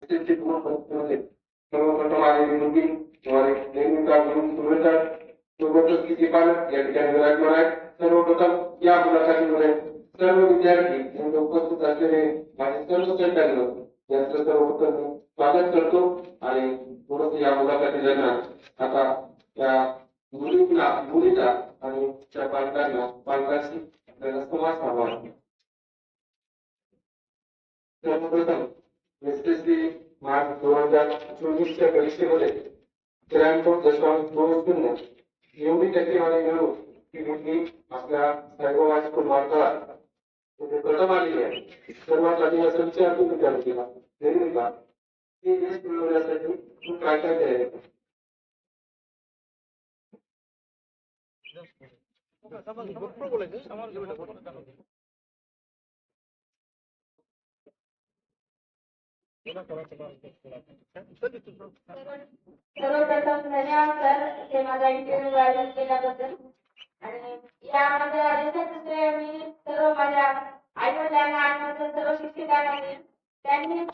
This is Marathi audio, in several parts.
एसटीसी पूर्ण संस्थेमध्ये सर्वप्रथम आलेली मुलगी तुम्हाला नेहमीचा गुरु सुरेश सोबतच किती पालक या ठिकाणी विराजमान आहेत. सर्वप्रथम या मुलाखतीमध्ये सर्व विद्यार्थी यांचे उपस्थित असलेले माझे सर्व सहकारी यांचं सर्वप्रथम स्वागत करतो आणि थोडंसं या मुलाखती दरम्यान आता या मुलीचा आणि त्या पालकाशी आपल्याला संवाद साधावा. सर्वप्रथम एसएससी मार्च 2024च्या परीक्षेमध्ये 93.20 एवढी टक्केवारी मिळवून ती मुलगी आपल्या साईबाबा हायस्कूल मार्गावर प्रथम आलेली आहे. सर्वात आधी असा विचार तुम्ही विचार केला नेहमी का की यश मिळवण्यासाठी तू काय काय केले. सर्वप्रथम धन्यवाद सर ते माझा इंटरव्ह्यू आयोजन केल्याबद्दल. आणि यामध्ये आदेशाचे मी सर्व माझ्या आई वडिलांना आणि माझ्या सर्व शिक्षकांना त्यांनी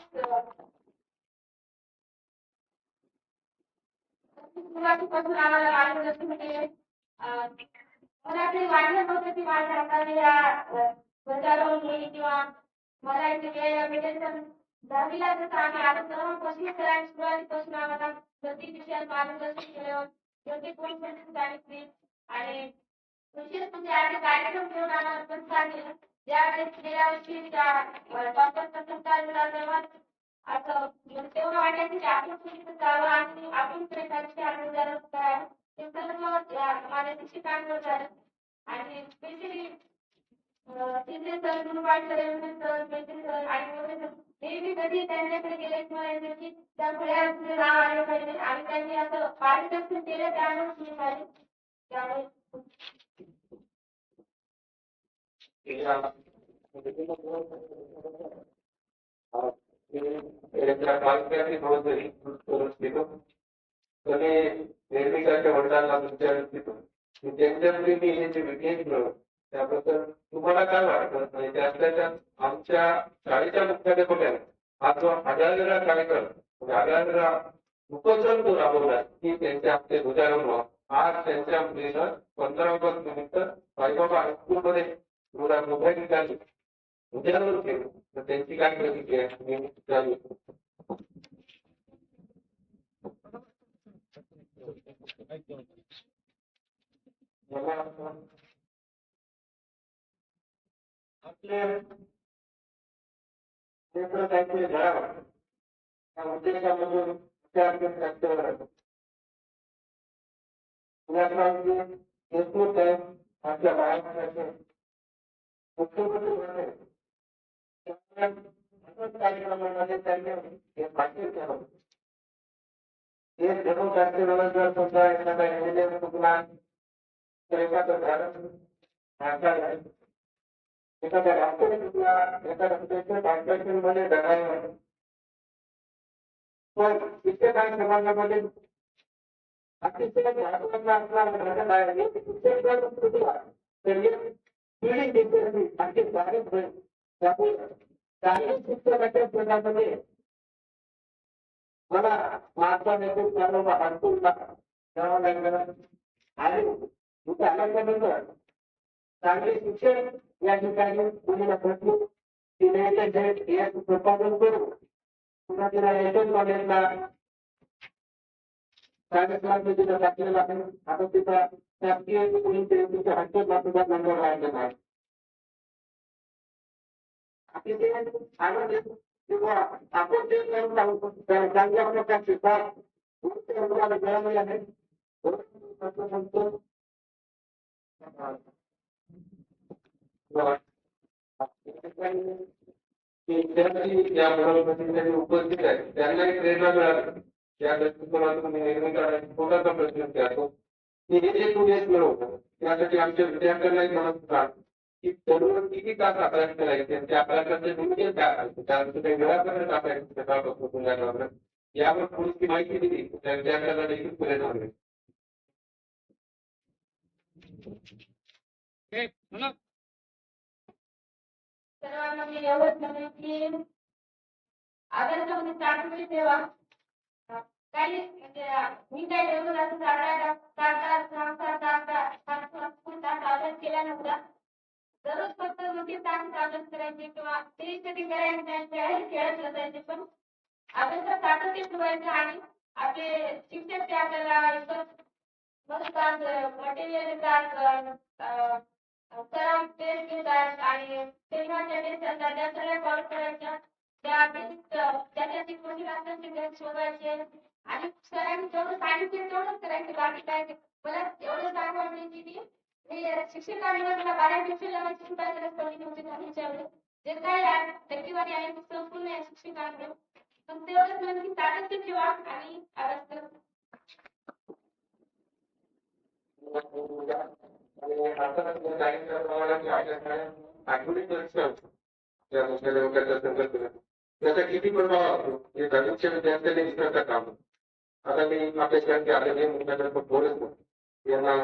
सुरुवातीपासून आम्हाला मार्गदर्शन केले. मला ते वाटलं नव्हतं की माझ्या हाताने या बजावून होईल किंवा मला इथे वेळ भेटेल. पण दहावीला जसं आम्ही आलो तेव्हापासून सरांनी सुरुवातीपासून आम्हाला प्रति विषयात मार्गदर्शन केलं. योग्य कोण सांगितली आणि विशेष म्हणजे आम्ही कार्यक्रम घेऊन आम्हाला प्रोत्साहन दिलं. ज्यावेळेस गेल्या वर्षी टॉपर पुरस्कार मिळाला तेव्हा असं तेवढं वाटायचं की आपण पुढे जावं आणि आपण प्रयत्नांची आनंद करावं. ते सर्व माझ्या शिक्षकांवर झालं आणि स्पेशली तिथे सर गुरुवार सर मैत्री सर आणि नेहमी कधी त्यांच्याकडे गेले किंवा की त्या मुलांचे नाव आले पाहिजे आणि त्यांनी असं मार्गदर्शन केलं त्यामुळे मी झाले. त्यामुळे निर्मिकाच्या वडिलांना त्यांच्यामुळे मी हे जे विज्ञान मिळवलं त्याबद्दल तुम्हाला काय वाटतं. आणि त्यातल्या आमच्या शाळेच्या मुख्याध्यापकाने हा जो आढळलेला कार्यक्रम आढळलेला उपक्रम तो राबवला की त्यांच्या हस्ते ध्वजारोहण आज त्यांच्या मुलीनं 15 ऑगस्ट निमित्त साईबाबा हायस्कूलमध्ये मोबाईल निघाली ध्वजारोहण केलं. तर त्यांची काय प्रतिक्रिया आपल्या काहीतरी घडावं त्या उद्देशामधून विचार देशमुख आहे आपल्या बाळाचे मुख्यमंत्री कार्यक्रमामध्ये त्यांनी हे भाषण केलं. हे जम्मू काश्मीरमध्ये सुद्धा एखादा चुकला तर एखादं झालं एखाद्या राष्ट्रपतीला एखाद्या स्पेशल कॉन्फरन्समध्ये ढगायला पण इतके काही समाजामध्ये अतिशय महत्वाचा असणारा घटक आहे शिक्षकाच्या जीवनामध्ये मला महात्मा नेतृत्व हायस्कूलला जावं लागलं आणि इथे आल्याच्यानंतर चांगले शिक्षण या ठिकाणी मुलीला भेटली. तिने संपादन करून पुन्हा तिला एसएन कॉलेजला सायन्स टाकलेला आहे. आता तिचा शासकीय मुलींच्या हायस्कूलला सुद्धा नंबर राहिलेला आहे. अतिशय आनंद किंवा आपण ते करून राहू चांगल्या प्रकारचे फार मिळाले आहे. या मुलाखतीसाठी उपस्थित आहे त्यांनाही प्रेरणा मिळाली. या दृष्टिकोनातून मी नेहमी छोटासा प्रश्न विचारतो की हे जे तुम्ही मिळवतो त्यासाठी आमच्या विद्यार्थ्यांनाही म्हणत की दररोज किती तास अभ्यास करायचे त्या अभ्यासाचे नियोजन काय असायचं त्यानंतर काही वेळापत्रक असायचं सकाळपासून यावर थोडीशी माहिती दिली त्या विद्यार्थ्यांना देखील प्रेरणा मिळेल. सर्वांना मी एवढंच म्हणेन की आदर्शमध्ये चाटुकडी सेवा काही म्हणजे मी काही दररोज असं साधन केला नव्हता. दररोज फक्त 2-3 तास साधन करायचे किंवा ते कधी करायचे खेळत बसायचे. पण आदर्श सातत्य ठेवायचं आणि आपले शिक्षक ते आपल्याला इतर मदत मटेरियल देतात, सराव टेस्ट घेतात आणि सेमिनारच्या टेस्ट असतात त्या सगळ्या कॉल करायच्या. त्या त्याच्या शिकवणी असतात ते शोधायचे आणि सरांनी जेवढं सांगितलं तेवढंच करायचं. बाकी काय नाही. मला एवढं सांगून द्यायची की मी शिक्षकांनी मला 12 दिवसाला शिकायला विचारलं जे काय टक्केवारी आहे ती संपूर्ण आहे शिक्षकांकडे. पण तेवढंच नक्की सातत्य ठेवा आणि अभ्यास आणि आता सांगितल्याप्रमाणे की आपल्याकडे आठवडी परीक्षा होती त्या मुख्याध्यापकाच्या संकल्पनेत त्याचा किती प्रभाव असतो हे दहावीच्या विद्यार्थ्यांनी विसरता काम. आता मी अपेक्षा की आता जे मुख्याध्यापक बोलत नाही यांना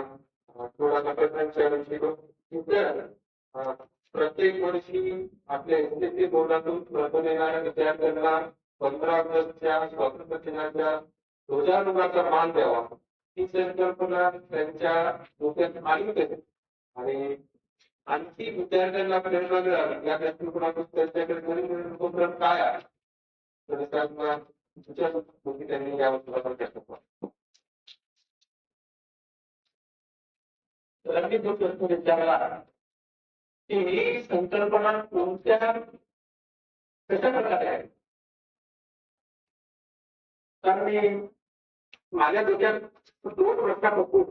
थोडासा प्रश्न विचारू इच्छितो. प्रत्येक वर्षी आपल्या एसएससी बोर्डातून प्रथम येणाऱ्या विद्यार्थ्यांना 15 ऑगस्टच्या स्वातंत्र्य दिनाच्या ध्वजारोहणाचा मान द्यावा ही संकल्पना त्यांच्या डोक्यात आली होती आणि आणखी विद्यार्थ्यांना प्रेरणा मिळावी या दृष्टिकोनातून त्यांच्याकडे नवीन उपक्रम काय आहे तर त्यांना विचारपूर्वी त्यांनी यावर थोडासा प्रयत्न केला. तर मी जो प्रश्न विचारला की ही संकल्पना कोणत्या कशा प्रकारे आहे तर मी माझ्या डोक्यात 2 प्रश्न होतो.